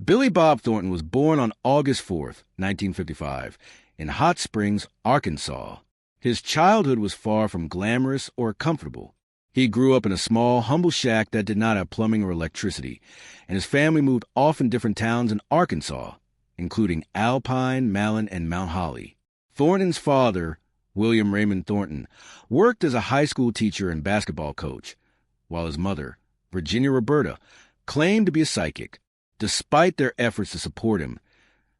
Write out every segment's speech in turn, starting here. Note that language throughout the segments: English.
Billy Bob Thornton was born on August 4th, 1955, in Hot Springs, Arkansas. His childhood was far from glamorous or comfortable. He grew up in a small, humble shack that did not have plumbing or electricity, and his family moved off in different towns in Arkansas, including Alpine, Malin, and Mount Holly. Thornton's father, William Raymond Thornton, worked as a high school teacher and basketball coach, while his mother, Virginia Roberta, claimed to be a psychic. Despite their efforts to support him,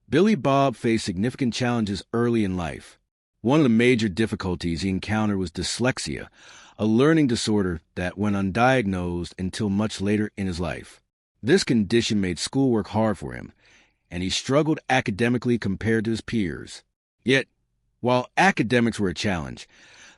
Billy Bob faced significant challenges early in life. One of the major difficulties he encountered was dyslexia, a learning disorder that went undiagnosed until much later in his life. This condition made schoolwork hard for him, and he struggled academically compared to his peers. Yet, while academics were a challenge,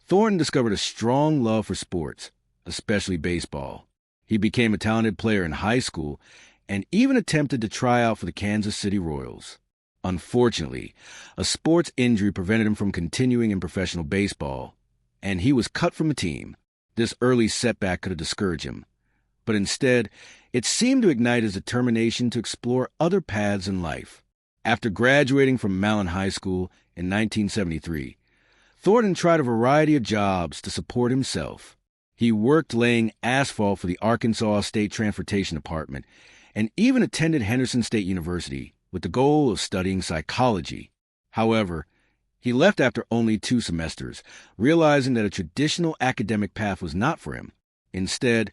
Thornton discovered a strong love for sports, especially baseball. He became a talented player in high school and even attempted to try out for the Kansas City Royals. Unfortunately, a sports injury prevented him from continuing in professional baseball, and he was cut from the team. This early setback could have discouraged him, but instead, it seemed to ignite his determination to explore other paths in life. After graduating from Malin High School in 1973, Thornton tried a variety of jobs to support himself. He worked laying asphalt for the Arkansas State Transportation Department and even attended Henderson State University with the goal of studying psychology. However, he left after only 2 semesters, realizing that a traditional academic path was not for him. Instead,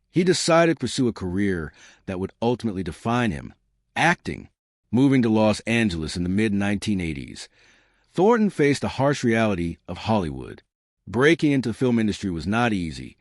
he decided to pursue a career that would ultimately define him, acting. Moving to Los Angeles in the mid-1980s, Thornton faced the harsh reality of Hollywood. Breaking into the film industry was not easy,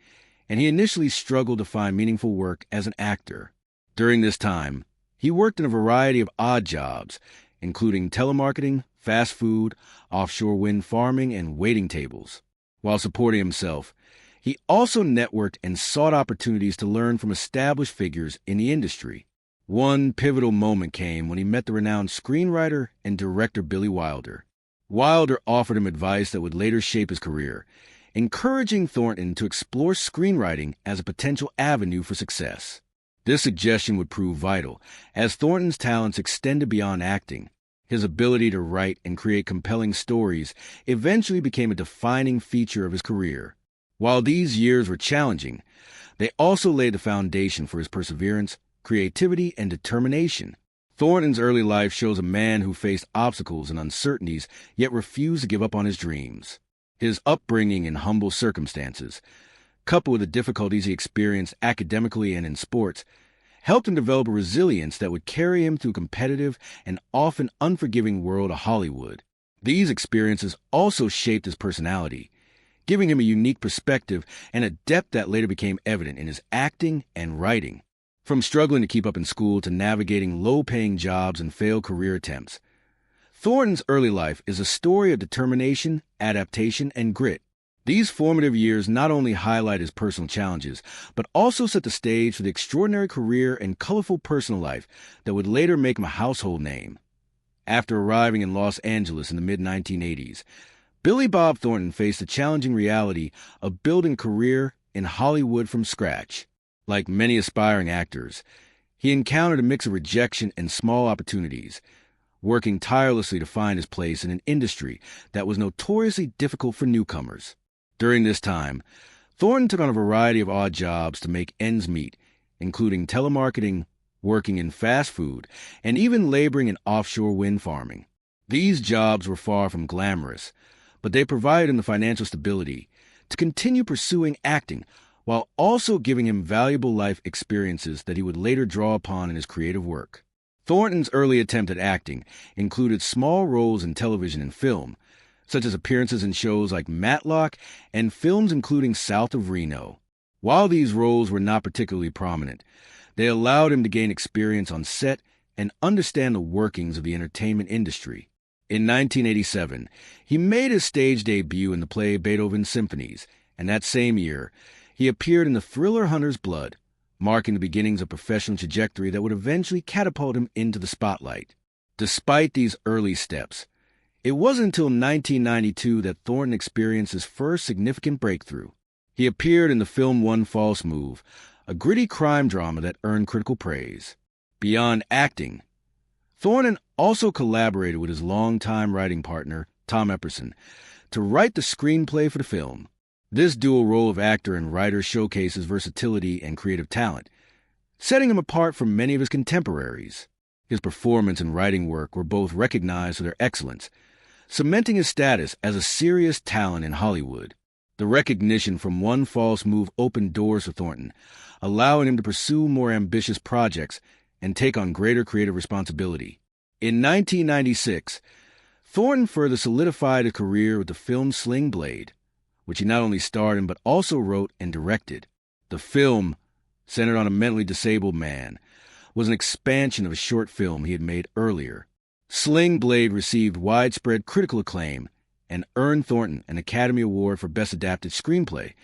and he initially struggled to find meaningful work as an actor. During this time, he worked in a variety of odd jobs, including telemarketing, fast food, offshore wind farming, and waiting tables. While supporting himself, he also networked and sought opportunities to learn from established figures in the industry. One pivotal moment came when he met the renowned screenwriter and director Billy Wilder. Wilder offered him advice that would later shape his career, encouraging Thornton to explore screenwriting as a potential avenue for success. This suggestion would prove vital, as Thornton's talents extended beyond acting. His ability to write and create compelling stories eventually became a defining feature of his career. While these years were challenging, they also laid the foundation for his perseverance, creativity, and determination. Thornton's early life shows a man who faced obstacles and uncertainties, yet refused to give up on his dreams. His upbringing in humble circumstances, coupled with the difficulties he experienced academically and in sports, helped him develop a resilience that would carry him through a competitive and often unforgiving world of Hollywood. These experiences also shaped his personality, giving him a unique perspective and a depth that later became evident in his acting and writing. From struggling to keep up in school to navigating low-paying jobs and failed career attempts, Thornton's early life is a story of determination, adaptation, and grit. These formative years not only highlight his personal challenges, but also set the stage for the extraordinary career and colorful personal life that would later make him a household name. After arriving in Los Angeles in the mid-1980s, Billy Bob Thornton faced the challenging reality of building a career in Hollywood from scratch. Like many aspiring actors, he encountered a mix of rejection and small opportunities, working tirelessly to find his place in an industry that was notoriously difficult for newcomers. During this time, Thornton took on a variety of odd jobs to make ends meet, including telemarketing, working in fast food, and even laboring in offshore wind farming. These jobs were far from glamorous, but they provided him the financial stability to continue pursuing acting while also giving him valuable life experiences that he would later draw upon in his creative work. Thornton's early attempt at acting included small roles in television and film, such as appearances in shows like Matlock and films including South of Reno. While these roles were not particularly prominent, they allowed him to gain experience on set and understand the workings of the entertainment industry. In 1987, he made his stage debut in the play Beethoven's Symphonies, and that same year, he appeared in the thriller Hunter's Blood, marking the beginnings of a professional trajectory that would eventually catapult him into the spotlight. Despite these early steps, it wasn't until 1992 that Thornton experienced his first significant breakthrough. He appeared in the film One False Move, a gritty crime drama that earned critical praise. Beyond acting, Thornton also collaborated with his longtime writing partner, Tom Epperson, to write the screenplay for the film. This dual role of actor and writer showcases versatility and creative talent, setting him apart from many of his contemporaries. His performance and writing work were both recognized for their excellence, cementing his status as a serious talent in Hollywood. The recognition from one false move opened doors for Thornton, allowing him to pursue more ambitious projects and take on greater creative responsibility. In 1996, Thornton further solidified his career with the film Sling Blade, which he not only starred in but also wrote and directed. The film, centered on a mentally disabled man, was an expansion of a short film he had made earlier. Sling Blade received widespread critical acclaim and earned Thornton an Academy Award for Best Adapted Screenplay,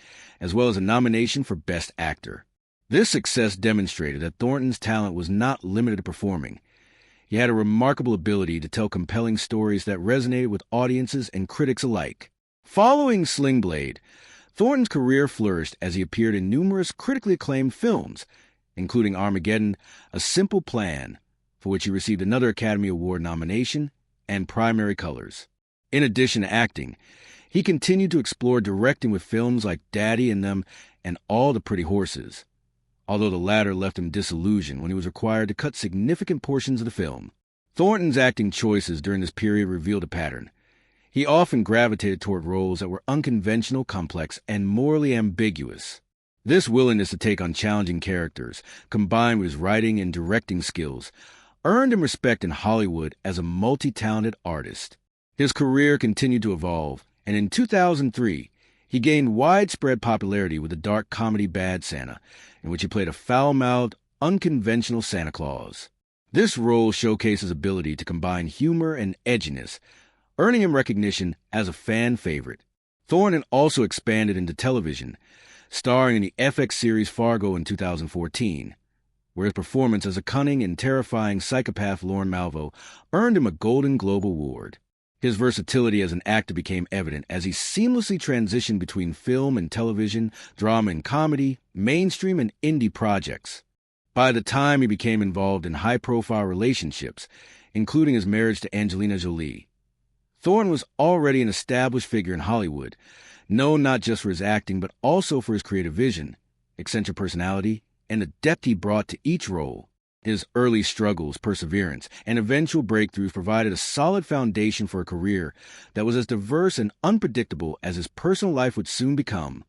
as well as a nomination for Best Actor. This success demonstrated that Thornton's talent was not limited to performing. He had a remarkable ability to tell compelling stories that resonated with audiences and critics alike. Following Sling Blade, Thornton's career flourished as he appeared in numerous critically acclaimed films, including Armageddon, A Simple Plan, for which he received another Academy Award nomination, and Primary Colors. In addition to acting, he continued to explore directing with films like Daddy and Them and All the Pretty Horses, although the latter left him disillusioned when he was required to cut significant portions of the film. Thornton's acting choices during this period revealed a pattern. He often gravitated toward roles that were unconventional, complex, and morally ambiguous. This willingness to take on challenging characters, combined with his writing and directing skills, earned him respect in Hollywood as a multi-talented artist. His career continued to evolve, and in 2003, he gained widespread popularity with the dark comedy Bad Santa, in which he played a foul-mouthed, unconventional Santa Claus. This role showcased his ability to combine humor and edginess, earning him recognition as a fan favorite. Thornton also expanded into television, starring in the FX series Fargo in 2014, where his performance as a cunning and terrifying psychopath Lorne Malvo earned him a Golden Globe Award. His versatility as an actor became evident as he seamlessly transitioned between film and television, drama and comedy, mainstream and indie projects. By the time he became involved in high-profile relationships, including his marriage to Angelina Jolie, Thornton was already an established figure in Hollywood, known not just for his acting but also for his creative vision, eccentric personality, and the depth he brought to each role. His early struggles, perseverance, and eventual breakthroughs provided a solid foundation for a career that was as diverse and unpredictable as his personal life would soon become.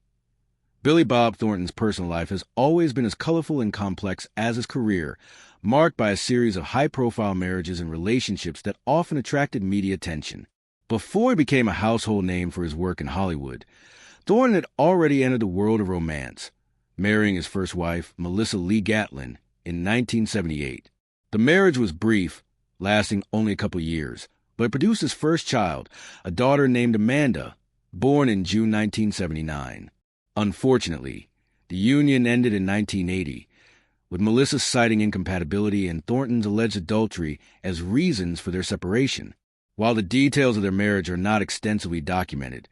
Billy Bob Thornton's personal life has always been as colorful and complex as his career, marked by a series of high-profile marriages and relationships that often attracted media attention. Before he became a household name for his work in Hollywood, Thornton had already entered the world of romance, marrying his first wife, Melissa Lee Gatlin, in 1978. The marriage was brief, lasting only a couple years, but it produced his first child, a daughter named Amanda, born in June 1979. Unfortunately, the union ended in 1980, with Melissa citing incompatibility and Thornton's alleged adultery as reasons for their separation. While the details of their marriage are not extensively documented,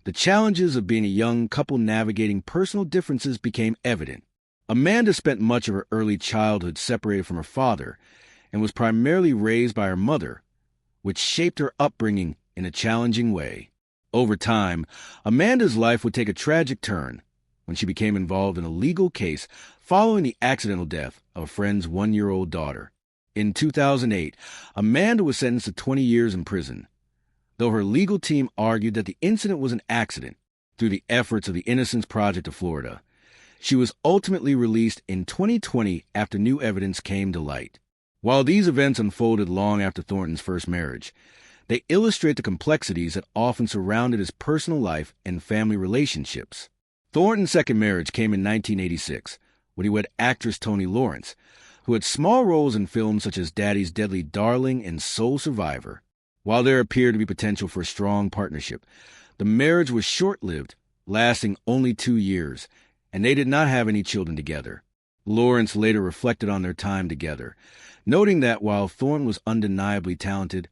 the challenges of being a young couple navigating personal differences became evident. Amanda spent much of her early childhood separated from her father and was primarily raised by her mother, which shaped her upbringing in a challenging way. Over time, Amanda's life would take a tragic turn when she became involved in a legal case following the accidental death of a friend's 1-year-old daughter. In 2008, Amanda was sentenced to 20 years in prison, though her legal team argued that the incident was an accident through the efforts of the Innocence Project of Florida. She was ultimately released in 2020 after new evidence came to light. While these events unfolded long after Thornton's first marriage, they illustrate the complexities that often surrounded his personal life and family relationships. Thornton's second marriage came in 1986, when he wed actress Toni Lawrence, who had small roles in films such as Daddy's Deadly Darling and Soul Survivor. While there appeared to be potential for a strong partnership, the marriage was short-lived, lasting only 2 years, and they did not have any children together. Lawrence later reflected on their time together, noting that while Thornton was undeniably talented,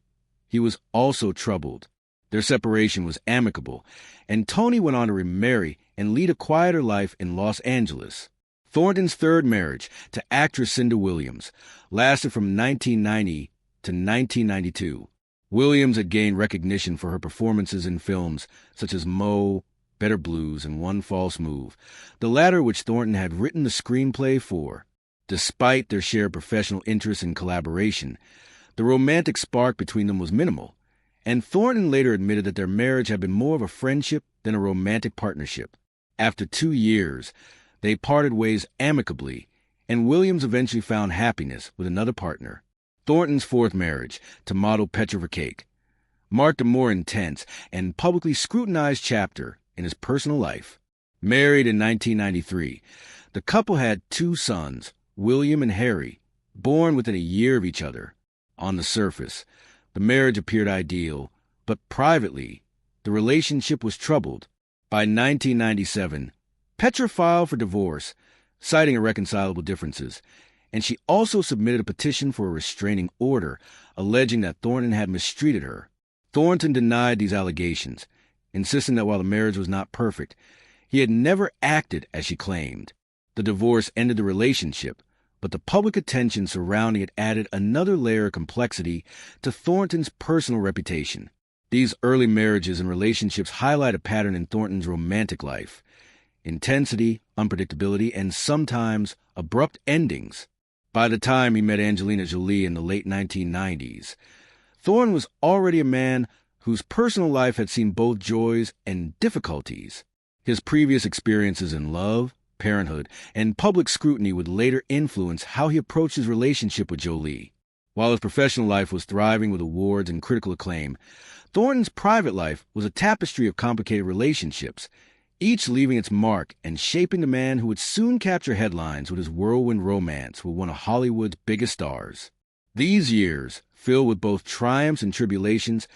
he was also troubled. Their separation was amicable, and Toni went on to remarry and lead a quieter life in Los Angeles. Thornton's third marriage, to actress Cinda Williams, lasted from 1990 to 1992. Williams had gained recognition for her performances in films such as Mo, Better Blues, and One False Move, the latter which Thornton had written the screenplay for. Despite their shared professional interests and collaboration, the romantic spark between them was minimal, and Thornton later admitted that their marriage had been more of a friendship than a romantic partnership. After 2 years, they parted ways amicably, and Williams eventually found happiness with another partner. Thornton's fourth marriage, to model Petra Verkake, marked a more intense and publicly scrutinized chapter in his personal life. Married in 1993, the couple had 2 sons, William and Harry, born within a year of each other. On the surface, the marriage appeared ideal, but privately, the relationship was troubled. By 1997, Petra filed for divorce, citing irreconcilable differences, and she also submitted a petition for a restraining order, alleging that Thornton had mistreated her. Thornton denied these allegations, insisting that while the marriage was not perfect, he had never acted as she claimed. The divorce ended the relationship, but the public attention surrounding it added another layer of complexity to Thornton's personal reputation. These early marriages and relationships highlight a pattern in Thornton's romantic life: intensity, unpredictability, and sometimes abrupt endings. By the time he met Angelina Jolie in the late 1990s, Thornton was already a man whose personal life had seen both joys and difficulties. His previous experiences in love, parenthood, and public scrutiny would later influence how he approached his relationship with Jolie. While his professional life was thriving with awards and critical acclaim, Thornton's private life was a tapestry of complicated relationships, each leaving its mark and shaping the man who would soon capture headlines with his whirlwind romance with one of Hollywood's biggest stars. These years, filled with both triumphs and tribulations,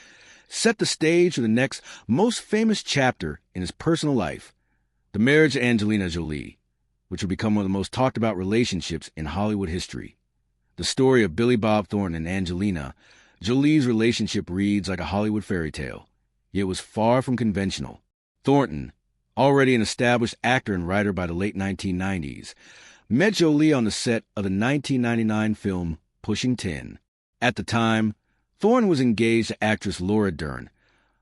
set the stage for the next most famous chapter in his personal life: the marriage to Angelina Jolie, which would become one of the most talked about relationships in Hollywood history. The story of Billy Bob Thornton and Angelina Jolie's relationship reads like a Hollywood fairy tale, yet was far from conventional. Thornton, already an established actor and writer by the late 1990s, met Jolie on the set of the 1999 film Pushing 10. At the time, Thornton was engaged to actress Laura Dern,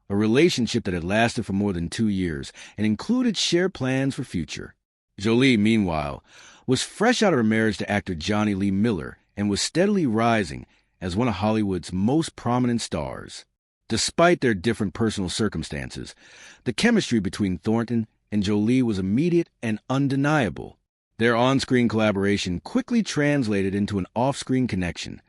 a relationship that had lasted for more than 2 years and included shared plans for future. Jolie, meanwhile, was fresh out of her marriage to actor Johnny Lee Miller and was steadily rising as one of Hollywood's most prominent stars. Despite their different personal circumstances, the chemistry between Thornton and Jolie was immediate and undeniable. Their on-screen collaboration quickly translated into an off-screen connection,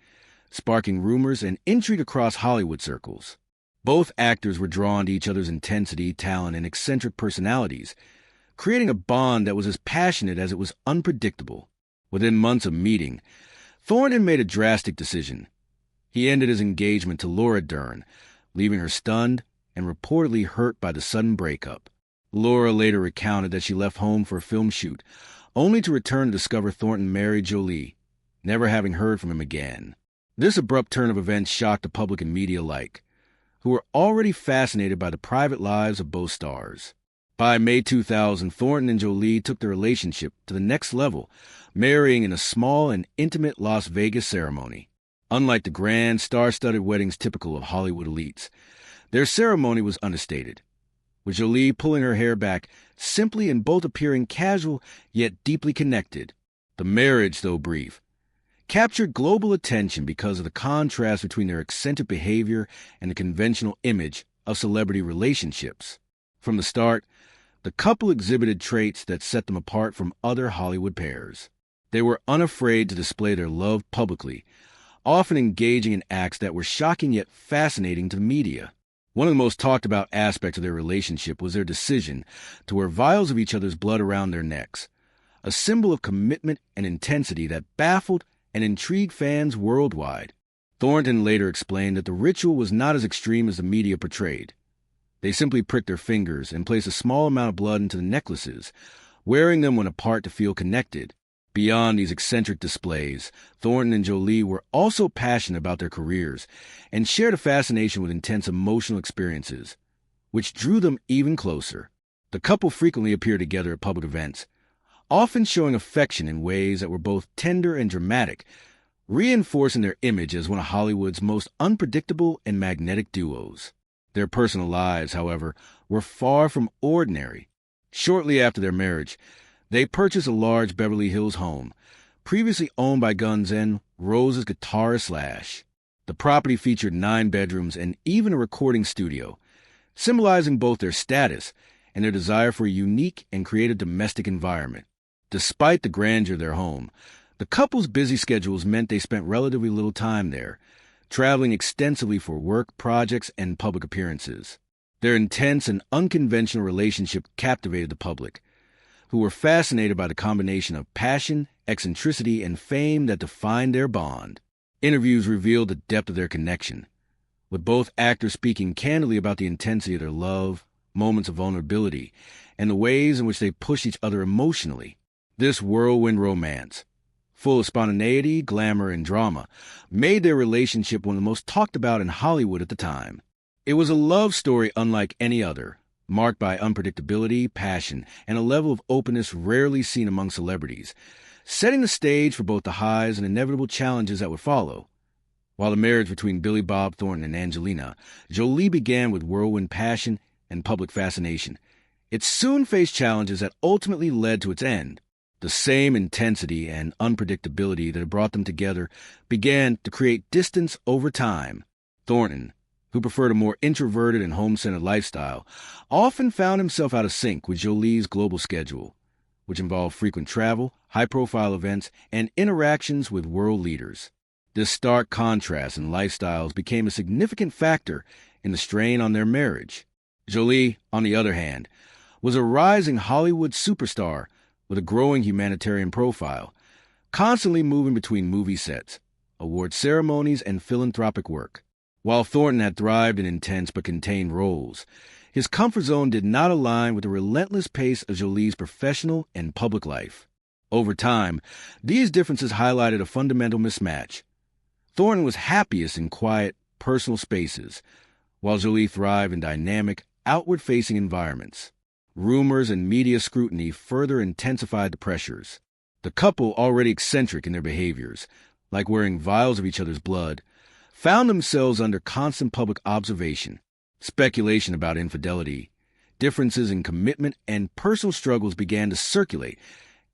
sparking rumors and intrigue across Hollywood circles. Both actors were drawn to each other's intensity, talent, and eccentric personalities, creating a bond that was as passionate as it was unpredictable. Within months of meeting, Thornton made a drastic decision. He ended his engagement to Laura Dern, leaving her stunned and reportedly hurt by the sudden breakup. Laura later recounted that she left home for a film shoot, only to return to discover Thornton married Jolie, never having heard from him again. This abrupt turn of events shocked the public and media alike, who were already fascinated by the private lives of both stars. By May 2000, Thornton and Jolie took their relationship to the next level, marrying in a small and intimate Las Vegas ceremony. Unlike the grand, star-studded weddings typical of Hollywood elites, their ceremony was understated, with Jolie pulling her hair back simply and both appearing casual yet deeply connected. The marriage, though brief, captured global attention because of the contrast between their eccentric behavior and the conventional image of celebrity relationships. From the start, the couple exhibited traits that set them apart from other Hollywood pairs. They were unafraid to display their love publicly, often engaging in acts that were shocking yet fascinating to the media. One of the most talked about aspects of their relationship was their decision to wear vials of each other's blood around their necks, a symbol of commitment and intensity that baffled and intrigued fans worldwide. Thornton later explained that the ritual was not as extreme as the media portrayed. They simply pricked their fingers and placed a small amount of blood into the necklaces, wearing them when apart to feel connected. Beyond these eccentric displays, Thornton and Jolie were also passionate about their careers and shared a fascination with intense emotional experiences, which drew them even closer. The couple frequently appeared together at public events, often showing affection in ways that were both tender and dramatic, reinforcing their image as one of Hollywood's most unpredictable and magnetic duos. Their personal lives, however, were far from ordinary. Shortly after their marriage, they purchased a large Beverly Hills home, previously owned by Guns N' Roses guitarist Slash. The property featured 9 bedrooms and even a recording studio, symbolizing both their status and their desire for a unique and creative domestic environment. Despite the grandeur of their home, the couple's busy schedules meant they spent relatively little time there, traveling extensively for work, projects, and public appearances. Their intense and unconventional relationship captivated the public, who were fascinated by the combination of passion, eccentricity, and fame that defined their bond. Interviews revealed the depth of their connection, with both actors speaking candidly about the intensity of their love, moments of vulnerability, and the ways in which they pushed each other emotionally. This whirlwind romance, full of spontaneity, glamour, and drama, made their relationship one of the most talked about in Hollywood at the time. It was a love story unlike any other, marked by unpredictability, passion, and a level of openness rarely seen among celebrities, setting the stage for both the highs and inevitable challenges that would follow. While the marriage between Bob Thornton and Angelina Jolie began with whirlwind passion and public fascination, it soon faced challenges that ultimately led to its end. The same intensity and unpredictability that had brought them together began to create distance over time. Thornton, who preferred a more introverted and home-centered lifestyle, often found himself out of sync with Jolie's global schedule, which involved frequent travel, high-profile events, and interactions with world leaders. This stark contrast in lifestyles became a significant factor in the strain on their marriage. Jolie, on the other hand, was a rising Hollywood superstar with a growing humanitarian profile, constantly moving between movie sets, award ceremonies, and philanthropic work. While Thornton had thrived in intense but contained roles, his comfort zone did not align with the relentless pace of Jolie's professional and public life. Over time, these differences highlighted a fundamental mismatch. Thornton was happiest in quiet, personal spaces, while Jolie thrived in dynamic, outward-facing environments. Rumors and media scrutiny further intensified the pressures. The couple, already eccentric in their behaviors, like wearing vials of each other's blood, found themselves under constant public observation. Speculation about infidelity, differences in commitment, and personal struggles began to circulate,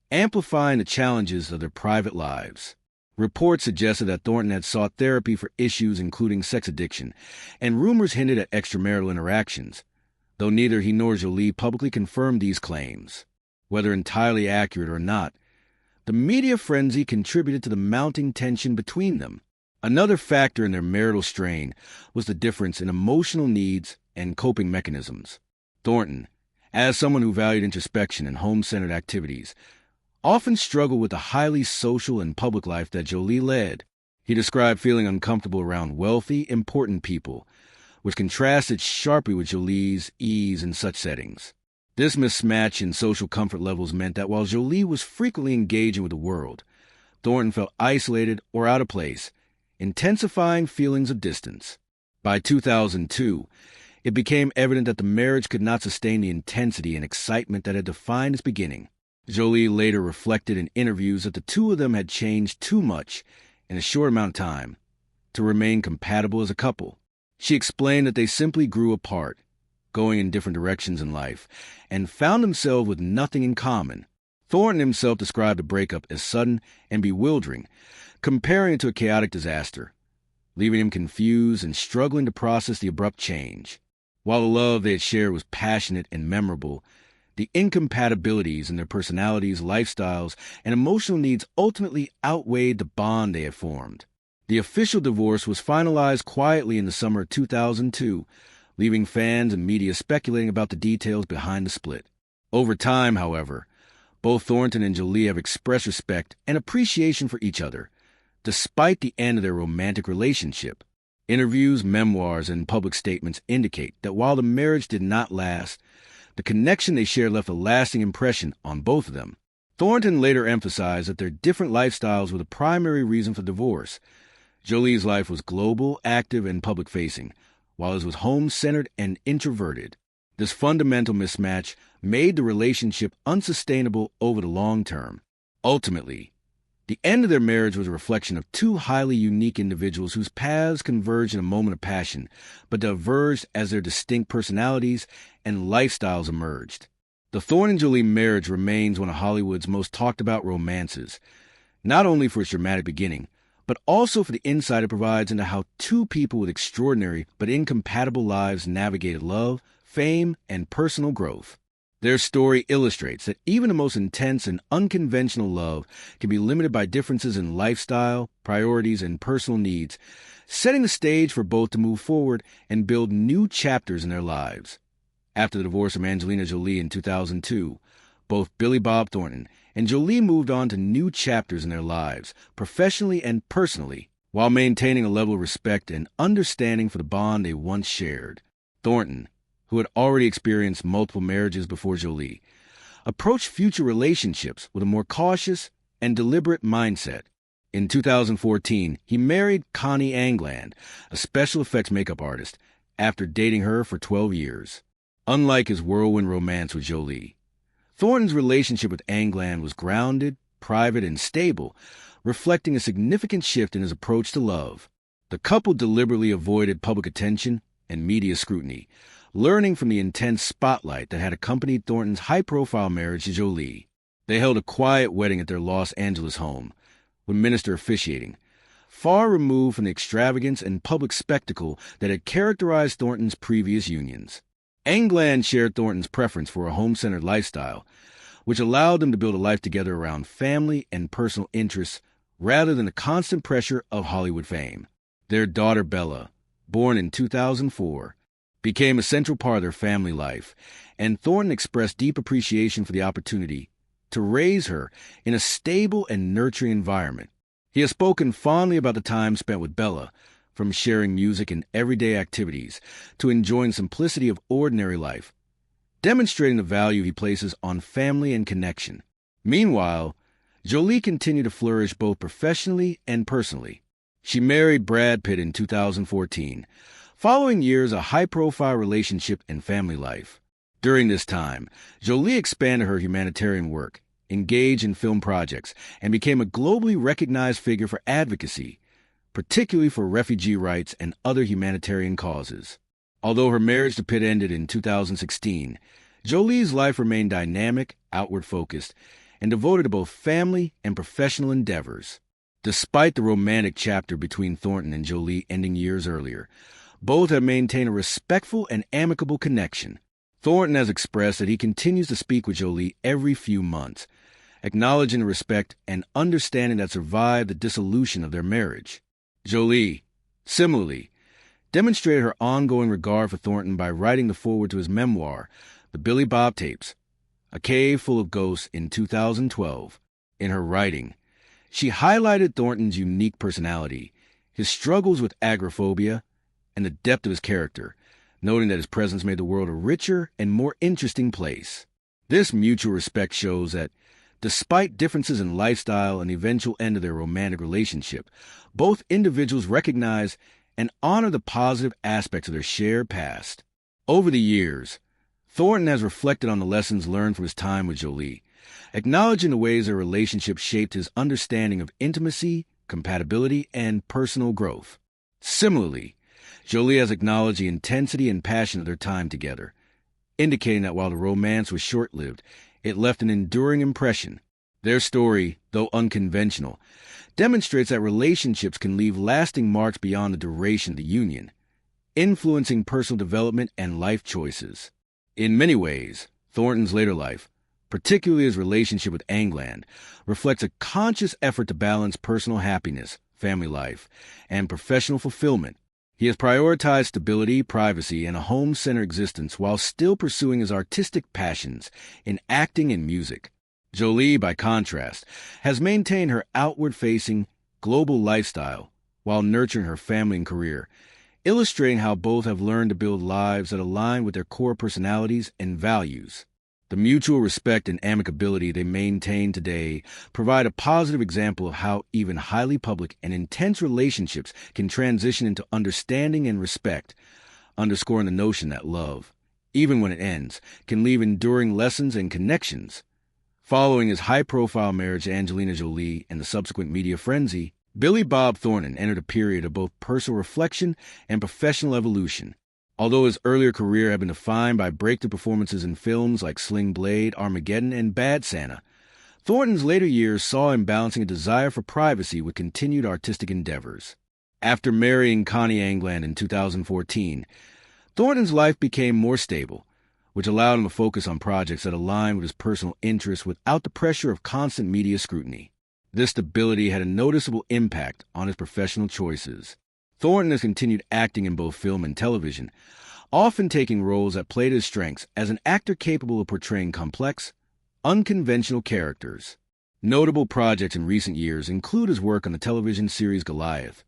amplifying the challenges of their private lives. Reports suggested that Thornton had sought therapy for issues including sex addiction, and rumors hinted at extramarital interactions, though neither he nor Jolie publicly confirmed these claims. Whether entirely accurate or not, the media frenzy contributed to the mounting tension between them. Another factor in their marital strain was the difference in emotional needs and coping mechanisms. Thornton, as someone who valued introspection and home-centered activities, often struggled with the highly social and public life that Jolie led. He described feeling uncomfortable around wealthy, important people, which contrasted sharply with Jolie's ease in such settings. This mismatch in social comfort levels meant that while Jolie was frequently engaging with the world, Thornton felt isolated or out of place, intensifying feelings of distance. By 2002, it became evident that the marriage could not sustain the intensity and excitement that had defined its beginning. Jolie later reflected in interviews that the two of them had changed too much in a short amount of time to remain compatible as a couple. She explained that they simply grew apart, going in different directions in life, and found themselves with nothing in common. Thornton himself described the breakup as sudden and bewildering, comparing it to a chaotic disaster, leaving him confused and struggling to process the abrupt change. While the love they had shared was passionate and memorable, the incompatibilities in their personalities, lifestyles, and emotional needs ultimately outweighed the bond they had formed. The official divorce was finalized quietly in the summer of 2002, leaving fans and media speculating about the details behind the split. Over time, however, both Thornton and Jolie have expressed respect and appreciation for each other, despite the end of their romantic relationship. Interviews, memoirs, and public statements indicate that while the marriage did not last, the connection they shared left a lasting impression on both of them. Thornton later emphasized that their different lifestyles were the primary reason for divorce. Jolie's life was global, active, and public-facing, while his was home-centered and introverted. This fundamental mismatch made the relationship unsustainable over the long term. Ultimately, the end of their marriage was a reflection of two highly unique individuals whose paths converged in a moment of passion, but diverged as their distinct personalities and lifestyles emerged. The Thornton and Jolie marriage remains one of Hollywood's most talked about romances, not only for its dramatic beginning, but also for the insight it provides into how two people with extraordinary but incompatible lives navigated love, fame, and personal growth. Their story illustrates that even the most intense and unconventional love can be limited by differences in lifestyle, priorities, and personal needs, setting the stage for both to move forward and build new chapters in their lives. After the divorce from Angelina Jolie in 2002, both Bob Thornton and Jolie moved on to new chapters in their lives, professionally and personally, while maintaining a level of respect and understanding for the bond they once shared. Thornton, who had already experienced multiple marriages before Jolie, approached future relationships with a more cautious and deliberate mindset. In 2014, he married Connie Angland, a special effects makeup artist, after dating her for 12 years. Unlike his whirlwind romance with Jolie, Thornton's relationship with Angland was grounded, private, and stable, reflecting a significant shift in his approach to love. The couple deliberately avoided public attention and media scrutiny, learning from the intense spotlight that had accompanied Thornton's high-profile marriage to Jolie. They held a quiet wedding at their Los Angeles home, with minister officiating, far removed from the extravagance and public spectacle that had characterized Thornton's previous unions. Angland shared Thornton's preference for a home-centered lifestyle, which allowed them to build a life together around family and personal interests rather than the constant pressure of Hollywood fame. Their daughter Bella, born in 2004, became a central part of their family life, and Thornton expressed deep appreciation for the opportunity to raise her in a stable and nurturing environment. He has spoken fondly about the time spent with Bella, from sharing music and everyday activities to enjoying simplicity of ordinary life, demonstrating the value he places on family and connection. Meanwhile, Jolie continued to flourish both professionally and personally. She married Brad Pitt in 2014, following years of high-profile relationship and family life. During this time, Jolie expanded her humanitarian work, engaged in film projects, and became a globally recognized figure for advocacy, particularly for refugee rights and other humanitarian causes. Although her marriage to Pitt ended in 2016, Jolie's life remained dynamic, outward-focused, and devoted to both family and professional endeavors. Despite the romantic chapter between Thornton and Jolie ending years earlier, both have maintained a respectful and amicable connection. Thornton has expressed that he continues to speak with Jolie every few months, acknowledging the respect and understanding that survived the dissolution of their marriage. Jolie, similarly, demonstrated her ongoing regard for Thornton by writing the foreword to his memoir, The Billy Bob Tapes, A Cave Full of Ghosts, in 2012. In her writing, she highlighted Thornton's unique personality, his struggles with agoraphobia, and the depth of his character, noting that his presence made the world a richer and more interesting place. This mutual respect shows that, despite differences in lifestyle and the eventual end of their romantic relationship, both individuals recognize and honor the positive aspects of their shared past. Over the years, Thornton has reflected on the lessons learned from his time with Jolie, acknowledging the ways their relationship shaped his understanding of intimacy, compatibility, and personal growth. Similarly, Jolie has acknowledged the intensity and passion of their time together, indicating that while the romance was short-lived, it left an enduring impression. Their story, though unconventional, demonstrates that relationships can leave lasting marks beyond the duration of the union, influencing personal development and life choices. In many ways, Thornton's later life, particularly his relationship with Angland, reflects a conscious effort to balance personal happiness, family life, and professional fulfillment. He has prioritized stability, privacy, and a home-centered existence while still pursuing his artistic passions in acting and music. Jolie, by contrast, has maintained her outward-facing, global lifestyle while nurturing her family and career, illustrating how both have learned to build lives that align with their core personalities and values. The mutual respect and amicability they maintain today provide a positive example of how even highly public and intense relationships can transition into understanding and respect, underscoring the notion that love, even when it ends, can leave enduring lessons and connections. Following his high-profile marriage to Angelina Jolie and the subsequent media frenzy, Billy Bob Thornton entered a period of both personal reflection and professional evolution. Although his earlier career had been defined by breakthrough performances in films like Sling Blade, Armageddon, and Bad Santa, Thornton's later years saw him balancing a desire for privacy with continued artistic endeavors. After marrying Connie England in 2014, Thornton's life became more stable, which allowed him to focus on projects that aligned with his personal interests without the pressure of constant media scrutiny. This stability had a noticeable impact on his professional choices. Thornton has continued acting in both film and television, often taking roles that played his strengths as an actor capable of portraying complex, unconventional characters. Notable projects in recent years include his work on the television series Goliath,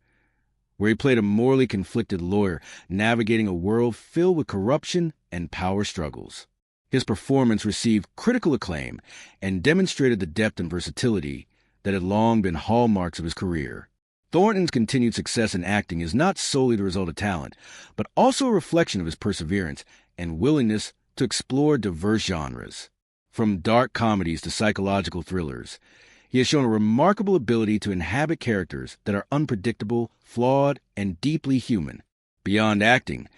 where he played a morally conflicted lawyer navigating a world filled with corruption and power struggles. His performance received critical acclaim and demonstrated the depth and versatility that had long been hallmarks of his career. Thornton's continued success in acting is not solely the result of talent, but also a reflection of his perseverance and willingness to explore diverse genres. From dark comedies to psychological thrillers, he has shown a remarkable ability to inhabit characters that are unpredictable, flawed, and deeply human. Beyond acting,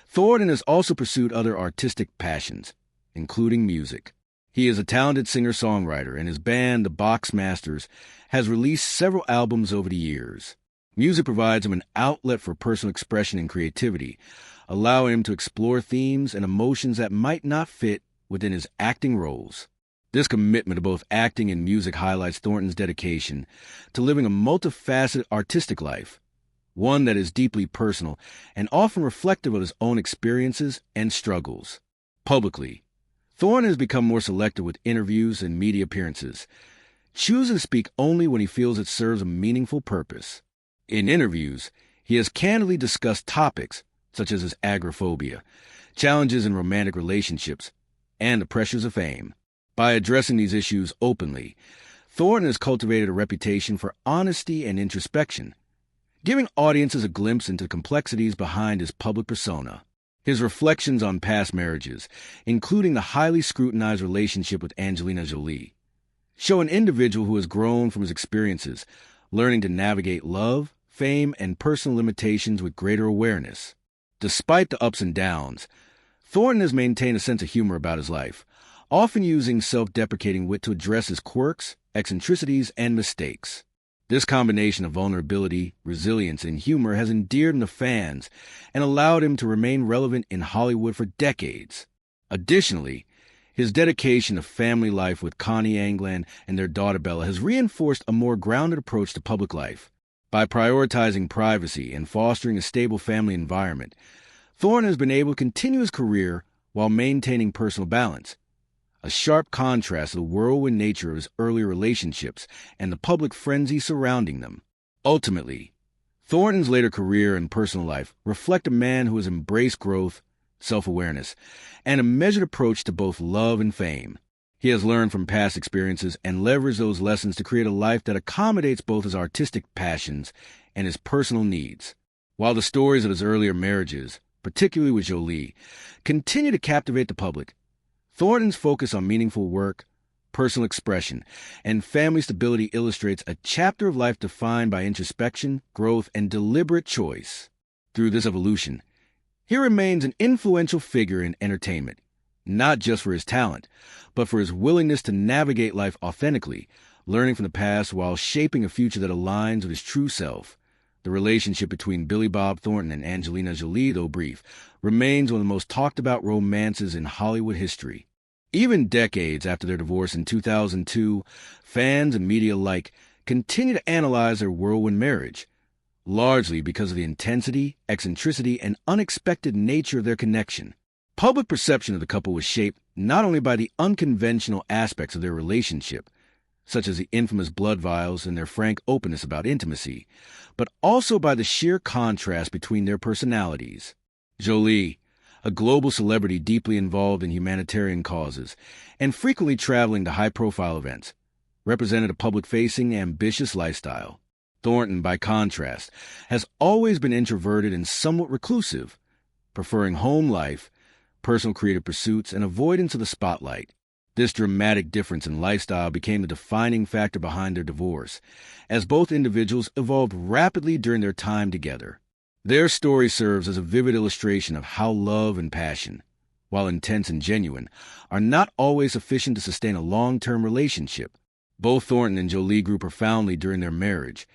Thornton has also pursued other artistic passions, including music. He is a talented singer-songwriter, and his band, the Boxmasters, has released several albums over the years. Music provides him an outlet for personal expression and creativity, allowing him to explore themes and emotions that might not fit within his acting roles. This commitment to both acting and music highlights Thornton's dedication to living a multifaceted artistic life, one that is deeply personal and often reflective of his own experiences and struggles. Publicly, Thornton has become more selective with interviews and media appearances, choosing to speak only when he feels it serves a meaningful purpose. In interviews, he has candidly discussed topics such as his agoraphobia, challenges in romantic relationships, and the pressures of fame. By addressing these issues openly, Thornton has cultivated a reputation for honesty and introspection, giving audiences a glimpse into the complexities behind his public persona. His reflections on past marriages, including the highly scrutinized relationship with Angelina Jolie, show an individual who has grown from his experiences, learning to navigate love, fame, and personal limitations with greater awareness. Despite the ups and downs, Thornton has maintained a sense of humor about his life, often using self-deprecating wit to address his quirks, eccentricities, and mistakes. This combination of vulnerability, resilience, and humor has endeared him to fans and allowed him to remain relevant in Hollywood for decades. Additionally, his dedication to family life with Connie England and their daughter Bella has reinforced a more grounded approach to public life. By prioritizing privacy and fostering a stable family environment, Thornton has been able to continue his career while maintaining personal balance, a sharp contrast to the whirlwind nature of his earlier relationships and the public frenzy surrounding them. Ultimately, Thornton's later career and personal life reflect a man who has embraced growth, self-awareness, and a measured approach to both love and fame. He has learned from past experiences and leveraged those lessons to create a life that accommodates both his artistic passions and his personal needs. While the stories of his earlier marriages, particularly with Jolie, continue to captivate the public, Thornton's focus on meaningful work, personal expression, and family stability illustrates a chapter of life defined by introspection, growth, and deliberate choice. Through this evolution, he remains an influential figure in entertainment, not just for his talent, but for his willingness to navigate life authentically, learning from the past while shaping a future that aligns with his true self. The relationship between Billy Bob Thornton and Angelina Jolie, though brief, remains one of the most talked-about romances in Hollywood history. Even decades after their divorce in 2002, fans and media alike continue to analyze their whirlwind marriage, largely because of the intensity, eccentricity, and unexpected nature of their connection. Public perception of the couple was shaped not only by the unconventional aspects of their relationship, such as the infamous blood vials and their frank openness about intimacy, but also by the sheer contrast between their personalities. Jolie, a global celebrity deeply involved in humanitarian causes and frequently traveling to high-profile events, represented a public-facing, ambitious lifestyle. Thornton, by contrast, has always been introverted and somewhat reclusive, preferring home life, personal creative pursuits, and avoidance of the spotlight. This dramatic difference in lifestyle became the defining factor behind their divorce, as both individuals evolved rapidly during their time together. Their story serves as a vivid illustration of how love and passion, while intense and genuine, are not always sufficient to sustain a long-term relationship. Both Thornton and Jolie grew profoundly during their marriage,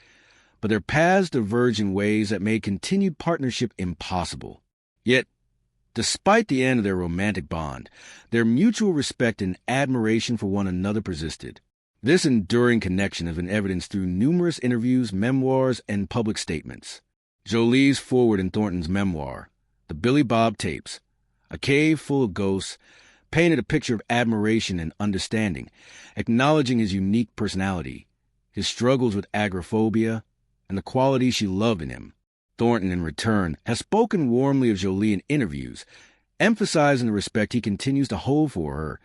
but their paths diverged in ways that made continued partnership impossible. Yet, despite the end of their romantic bond, their mutual respect and admiration for one another persisted. This enduring connection has been evidenced through numerous interviews, memoirs, and public statements. Jolie's foreword in Thornton's memoir, The Billy Bob Tapes, A Cave Full of Ghosts, painted a picture of admiration and understanding, acknowledging his unique personality, his struggles with agoraphobia, and the qualities she loved in him. Thornton, in return, has spoken warmly of Jolie in interviews, emphasizing the respect he continues to hold for her,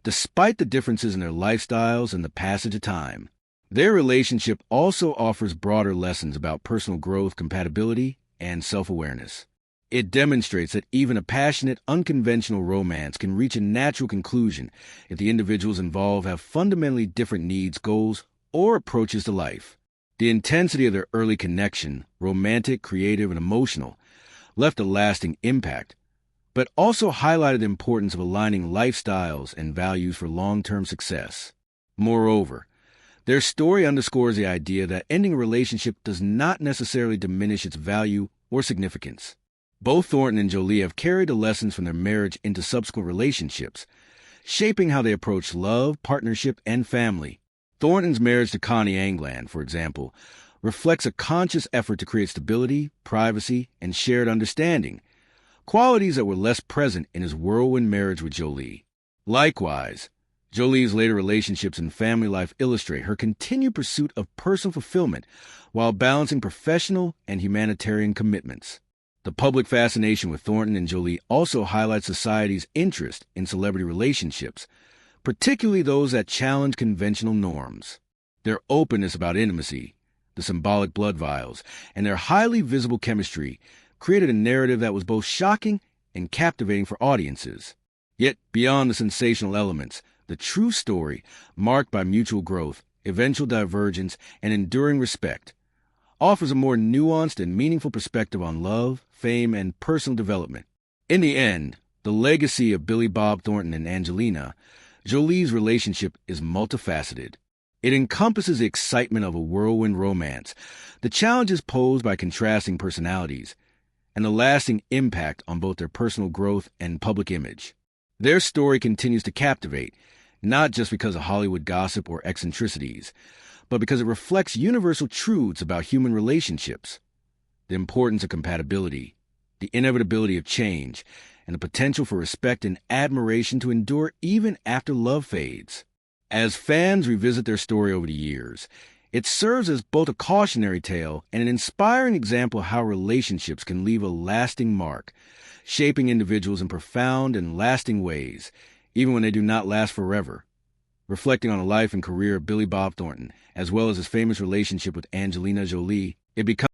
despite the differences in their lifestyles and the passage of time. Their relationship also offers broader lessons about personal growth, compatibility, and self-awareness. It demonstrates that even a passionate, unconventional romance can reach a natural conclusion if the individuals involved have fundamentally different needs, goals, or approaches to life. The intensity of their early connection, romantic, creative, and emotional, left a lasting impact, but also highlighted the importance of aligning lifestyles and values for long-term success. Moreover, their story underscores the idea that ending a relationship does not necessarily diminish its value or significance. Both Thornton and Jolie have carried the lessons from their marriage into subsequent relationships, shaping how they approach love, partnership, and family. Thornton's marriage to Connie England, for example, reflects a conscious effort to create stability, privacy, and shared understanding, qualities that were less present in his whirlwind marriage with Jolie. Likewise, Jolie's later relationships and family life illustrate her continued pursuit of personal fulfillment while balancing professional and humanitarian commitments. The public fascination with Thornton and Jolie also highlights society's interest in celebrity relationships, particularly those that challenge conventional norms. Their openness about intimacy, the symbolic blood vials, and their highly visible chemistry created a narrative that was both shocking and captivating for audiences. Yet, beyond the sensational elements, the true story, marked by mutual growth, eventual divergence, and enduring respect, offers a more nuanced and meaningful perspective on love, fame, and personal development. In the end, the legacy of Billy Bob Thornton and Angelina Jolie's relationship is multifaceted. It encompasses the excitement of a whirlwind romance, the challenges posed by contrasting personalities, and the lasting impact on both their personal growth and public image. Their story continues to captivate, not just because of Hollywood gossip or eccentricities, but because it reflects universal truths about human relationships, the importance of compatibility, the inevitability of change, and the potential for respect and admiration to endure even after love fades. As fans revisit their story over the years, it serves as both a cautionary tale and an inspiring example of how relationships can leave a lasting mark, shaping individuals in profound and lasting ways, even when they do not last forever. Reflecting on the life and career of Billy Bob Thornton, as well as his famous relationship with Angelina Jolie, it becomes